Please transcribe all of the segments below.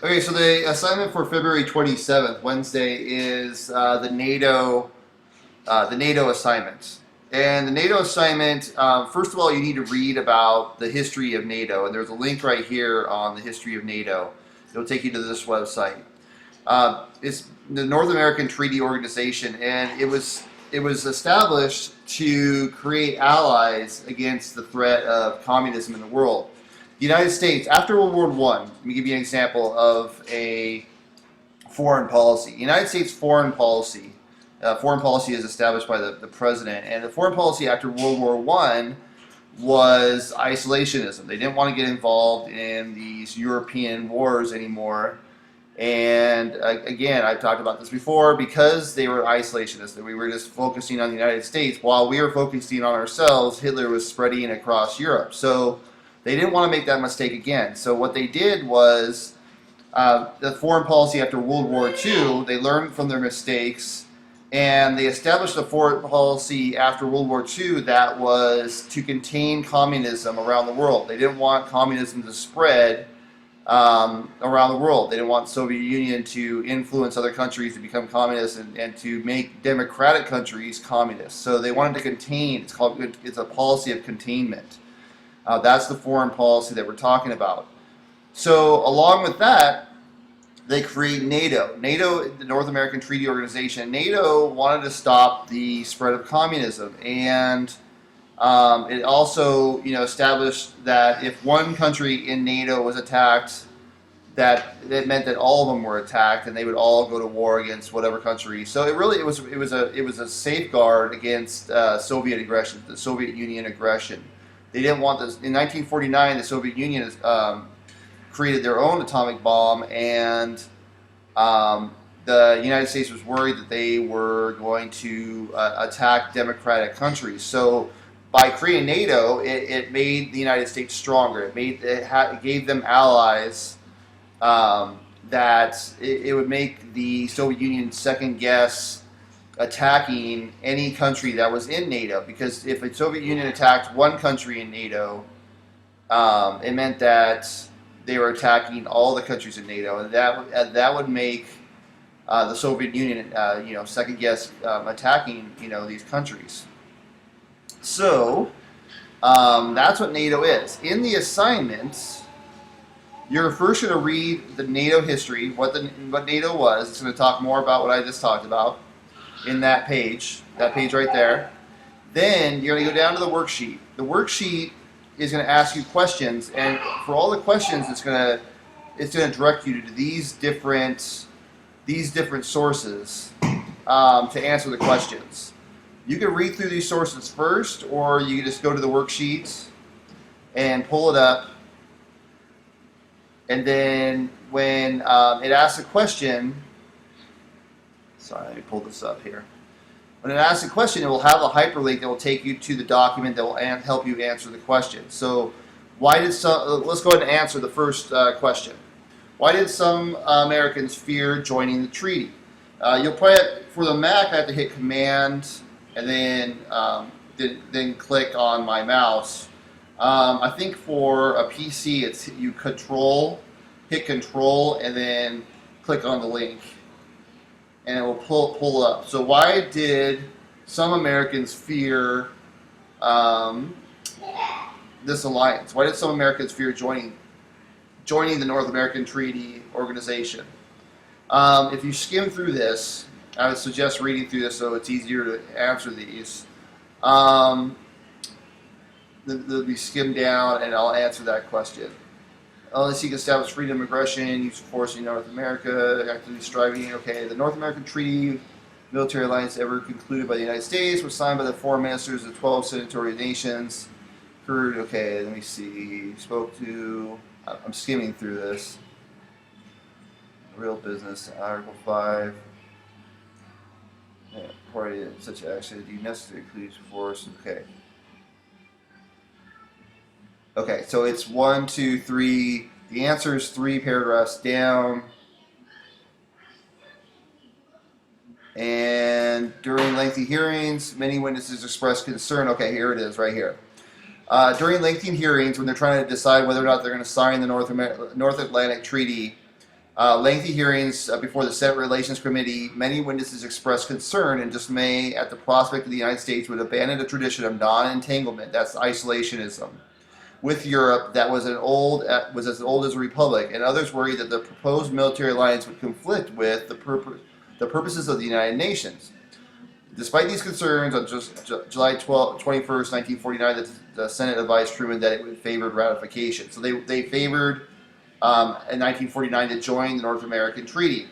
Okay, so the assignment for February 27th, Wednesday, is the NATO assignment. And the NATO assignment, first of all, you need to read about the history of NATO, and there's a link right here on the history of NATO. It'll take you to this website. It's the North American Treaty Organization, and it was established to create allies against the threat of communism in the world. The United States, after World War I, let me give you an example of a foreign policy. United States foreign policy is established by the president, and the foreign policy after World War I was isolationism. They didn't want to get involved in these European wars anymore. And again, I've talked about this before, because they were isolationists, that we were just focusing on the United States. While we were focusing on ourselves, Hitler was spreading across Europe. So they didn't want to make that mistake again. So what they did was, the foreign policy after World War II, they learned from their mistakes, and they established a foreign policy after World War II that was to contain communism around the world. They didn't want communism to spread around the world. They didn't want the Soviet Union to influence other countries to become communist, and to make democratic countries communist. So they wanted to contain. It's a policy of containment. That's the foreign policy that we're talking about. So along with that, they create NATO. NATO, the North American Treaty Organization. NATO wanted to stop the spread of communism, and it also, established that if one country in NATO was attacked, that meant that all of them were attacked, and they would all go to war against whatever country. So it was a safeguard against Soviet aggression, the Soviet Union aggression. They didn't want this. In 1949, the Soviet Union created their own atomic bomb, and the United States was worried that they were going to attack democratic countries. So by creating NATO, it made the United States stronger. It gave them allies that it would make the Soviet Union second guess attacking any country that was in NATO. Because if the Soviet Union attacked one country in NATO, it meant that they were attacking all the countries in NATO, and that would make the Soviet Union, second guess attacking, these countries. So that's what NATO is. In the assignments, you're first going to read the NATO history, what NATO was. It's going to talk more about what I just talked about in that page right there. Then you're going to go down to the worksheet. The worksheet is going to ask you questions, and for all the questions, it's going to direct you to these different sources to answer the questions. You can read through these sources first, or you can just go to the worksheets and pull it up. And then when it asks a question, sorry, let me pull this up here. When it asks a question, it will have a hyperlink that will take you to the document that will help you answer the question. So let's go ahead and answer the first question. Why did some Americans fear joining the treaty? You'll probably, for the Mac, I have to hit Command and then click on my mouse. I think for a PC, you hit Control, and then click on the link, and it will pull up. So why did some Americans fear this alliance? Why did some Americans fear joining the North American Treaty Organization? If you skim through this, I would suggest reading through this so it's easier to answer these. Let me skim down, and I'll answer that question. Unless you can establish freedom of aggression, use of force in North America, actively striving. Okay, the North American Treaty military alliance ever concluded by the United States was signed by the foreign ministers of 12 signatory nations. Heard, okay, let me see. Spoke to, I'm skimming through this. Real business, Article 5. Yeah, party in such action as necessary includes force. Okay. Okay, so it's 1, 2, 3. The answer is 3 paragraphs down. And during lengthy hearings, many witnesses expressed concern. Okay, here it is, right here. During lengthy hearings, when they're trying to decide whether or not they're going to sign the North Atlantic Treaty, Lengthy hearings before the Senate Relations Committee, many witnesses expressed concern and dismay at the prospect that the United States would abandon a tradition of non-entanglement, that's isolationism, with Europe that was as old as a republic, and others worried that the proposed military alliance would conflict with the purposes of the United Nations. Despite these concerns, on July 21st, 1949, the Senate advised Truman that it favored ratification. So they favored, in 1949, to join the North American Treaty.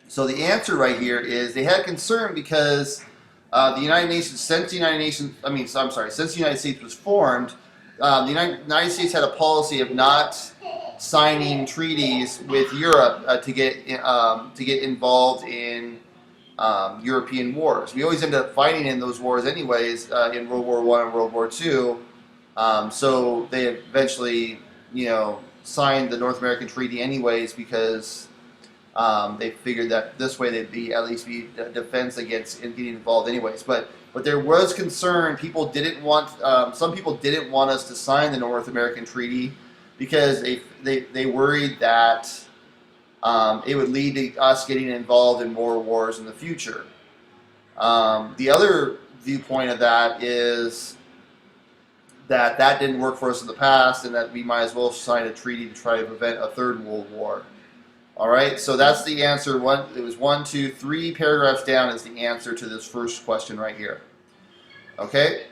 So the answer right here is they had concern because the United Nations, since the United States was formed, the United States had a policy of not signing treaties with Europe to get involved in European wars. We always ended up fighting in those wars anyways, in World War I and World War II. So they eventually, signed the North American Treaty anyways because they figured that this way they'd at least be defense against getting involved anyways. But there was concern. People didn't want. Some people didn't want us to sign the North American Treaty because they worried that it would lead to us getting involved in more wars in the future. The other viewpoint of that is that didn't work for us in the past, and that we might as well sign a treaty to try to prevent a third world war. All right, so that's the answer. It was 1, 2, 3 paragraphs down is the answer to this first question right here. Okay,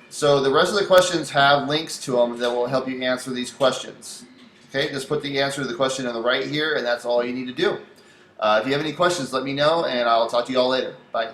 so the rest of the questions have links to them that will help you answer these questions. Okay, just put the answer to the question on the right here, and that's all you need to do. If you have any questions, let me know, and I'll talk to you all later. Bye.